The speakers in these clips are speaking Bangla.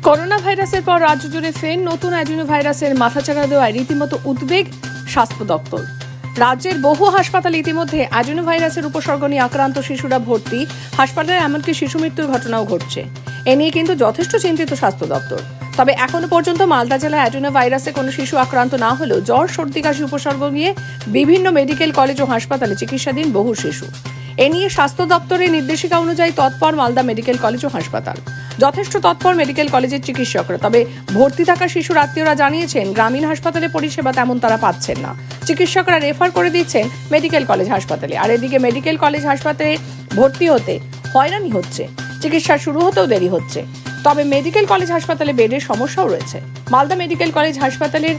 করোনা ভাইরাসের পর রাজ্য জুড়ে ফের নতুন অ্যাডিনো ভাইরাসের মাথাচাড়া দেওয়ায় রীতিমতো উদ্বেগ স্বাস্থ্য দপ্তর। রাজ্যের বহু হাসপাতালে ইতিমধ্যে অ্যাডিনো ভাইরাসের উপসর্গ নিয়ে আক্রান্ত শিশুরা ভর্তি, হাসপাতালে এমনকি শিশু মৃত্যুর ঘটনাও ঘটছে। এ নিয়ে কিন্তু যথেষ্ট চিন্তিত স্বাস্থ্য দপ্তর। তবে এখনো পর্যন্ত মালদা জেলায় অ্যাডিনো ভাইরাসে কোনো শিশু আক্রান্ত না হলেও জ্বর, সর্দি, কাশি উপসর্গ নিয়ে বিভিন্ন মেডিকেল কলেজ ও হাসপাতালে চিকিৎসাধীন বহু শিশু। এ নিয়ে স্বাস্থ্য দপ্তরের নির্দেশিকা অনুযায়ী তৎপর মালদা মেডিকেল কলেজ ও হাসপাতাল। যথেষ্ট তৎপর মেডিকেল কলেজের চিকিৎসকরা। তবে ভর্তি থাকা শিশুর আত্মীয়রা জানিয়েছেন, গ্রামীণ হাসপাতালে পরিষেবা তেমন তারা পাচ্ছেন না। চিকিৎসকরা রেফার করে দিচ্ছেন মেডিকেল কলেজ হাসপাতালে। আর এদিকে মেডিকেল কলেজ হাসপাতালে ভর্তি হতে হয়রানি হচ্ছে, চিকিৎসা শুরু হতেও দেরি হচ্ছে। তবে মেডিকেল কলেজ হাসপাতালে বেডের সমস্যাও রয়েছে। মালদা মেডিকেল কলেজ হাসপাতালের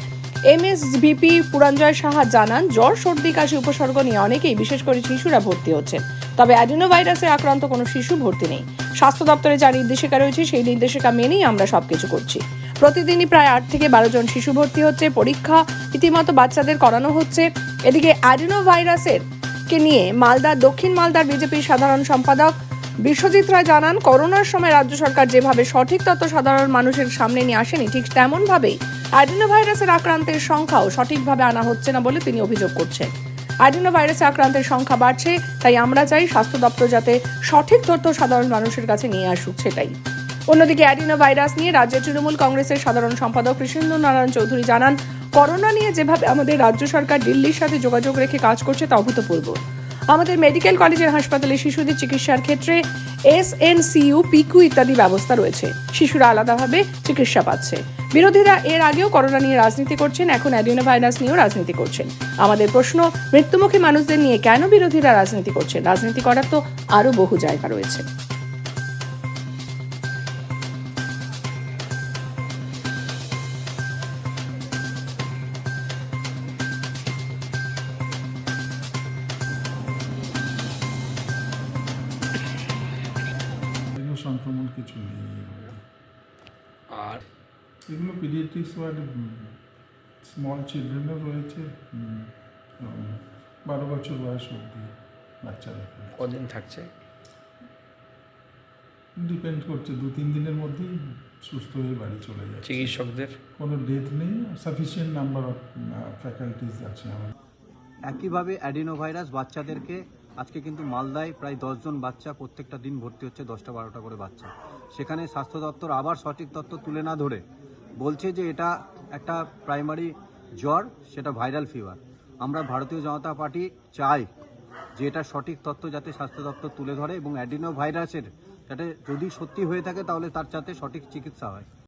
এমএসভিপি পুরঞ্জয় সাহা জানান, জ্বর, সর্দি, কাশি উপসর্গ নিয়ে অনেকেই, বিশেষ করে শিশুরা ভর্তি হচ্ছেন। তবে অ্যাডিনো ভাইরাসে আক্রান্ত কোনো শিশু ভর্তি নেই। স্বাস্থ্য দপ্তরে যা নির্দেশিকা রয়েছে সেই নির্দেশিকা মেনেই আমরা সবকিছু করছি। প্রতিদিনই প্রায় 8 থেকে 12 জন শিশু ভর্তি হচ্ছে। পরীক্ষা রীতিমতো বাচ্চাদের করানো হচ্ছে। এদিকে অ্যাডিনো ভাইরাসের কে নিয়ে দক্ষিণ মালদার বিজেপির সাধারণ সম্পাদক বিশ্বজিৎ রায় জানান, করোনার সময় রাজ্য সরকার যেভাবে সঠিক তথ্য সাধারণ মানুষের সামনে নিয়ে আসেনি, ঠিক তেমন ভাবেই অ্যাডিনো ভাইরাসের আক্রান্তের সংখ্যাও সঠিকভাবে আনা হচ্ছে না বলে তিনি অভিযোগ করছেন। অ্যাডিনো ভাইরাসে আক্রান্তের সংখ্যা বাড়ছে, তাই আমরা চাই স্বাস্থ্য দপ্তর যাতে সঠিক তথ্য সাধারণ মানুষের কাছে নিয়ে আসুক, সেটাই। অন্যদিকে অ্যাডিনো ভাইরাস নিয়ে রাজ্যের তৃণমূল কংগ্রেসের সাধারণ সম্পাদক কৃষ্ণেন্দু নারায়ণ চৌধুরী জানান, করোনা নিয়ে যেভাবে আমাদের রাজ্য সরকার দিল্লির সাথে যোগাযোগ রেখে কাজ করছে তা অভূতপূর্ব। আমাদের মেডিকেল কলেজের হাসপাতালে শিশুদের চিকিৎসার ক্ষেত্রে SNCU, PICU ইত্যাদি ব্যবস্থা রয়েছে। শিশুরা আলাদাভাবে চিকিৎসা পাচ্ছে। বিরোধীরা এর আগেও করোনা নিয়ে রাজনীতি করছেন, এখন অ্যাডিনো ভাইরাস নিয়েও রাজনীতি করছেন। আমাদের প্রশ্ন, মৃত্যুমুখী মানুষদের নিয়ে কেন বিরোধীরা রাজনীতি করছেন? রাজনীতি করার তো আরো বহু জায়গা রয়েছে। সংক্রমণ কিছু নেই। আর এগুলো পিডিয়াট্রিক্স ওয়ার্ড, স্মল চিলড্রেনও রয়েছে, 12 বছর বয়স অবধি বাচ্চারা। কদিন থাকছে? ডিপেন্ড করছে, 2-3 দিনের মধ্যেই সুস্থ হয়ে বাড়ি চলে যাচ্ছে। চিকিৎসকদের কোনো ডেথ নেই, সাফিসিয়েন্ট নাম্বার অফ ফ্যাকাল্টিস আছে আমাদের। একইভাবে অ্যাডিনো ভাইরাস বাচ্চাদেরকে আজকে কিন্তু মালদায় প্রায় 10 জন বাচ্চা প্রত্যেকটা দিন ভর্তি হচ্ছে, 10টা-12টা করে বাচ্চা। সেখানে স্বাস্থ্য দপ্তর আবার সঠিক তথ্য তুলে না ধরে বলছে যে এটা একটা প্রাইমারি জ্বর, সেটা ভাইরাল ফিভার। আমরা ভারতীয় জনতা পার্টি চাই যে এটা সঠিক তথ্য যাতে স্বাস্থ্য দপ্তর তুলে ধরে এবং অ্যাডিনো ভাইরাসের যাতে যদি সত্যি হয়ে থাকে তাহলে তার যাতে সঠিক চিকিৎসা হয়।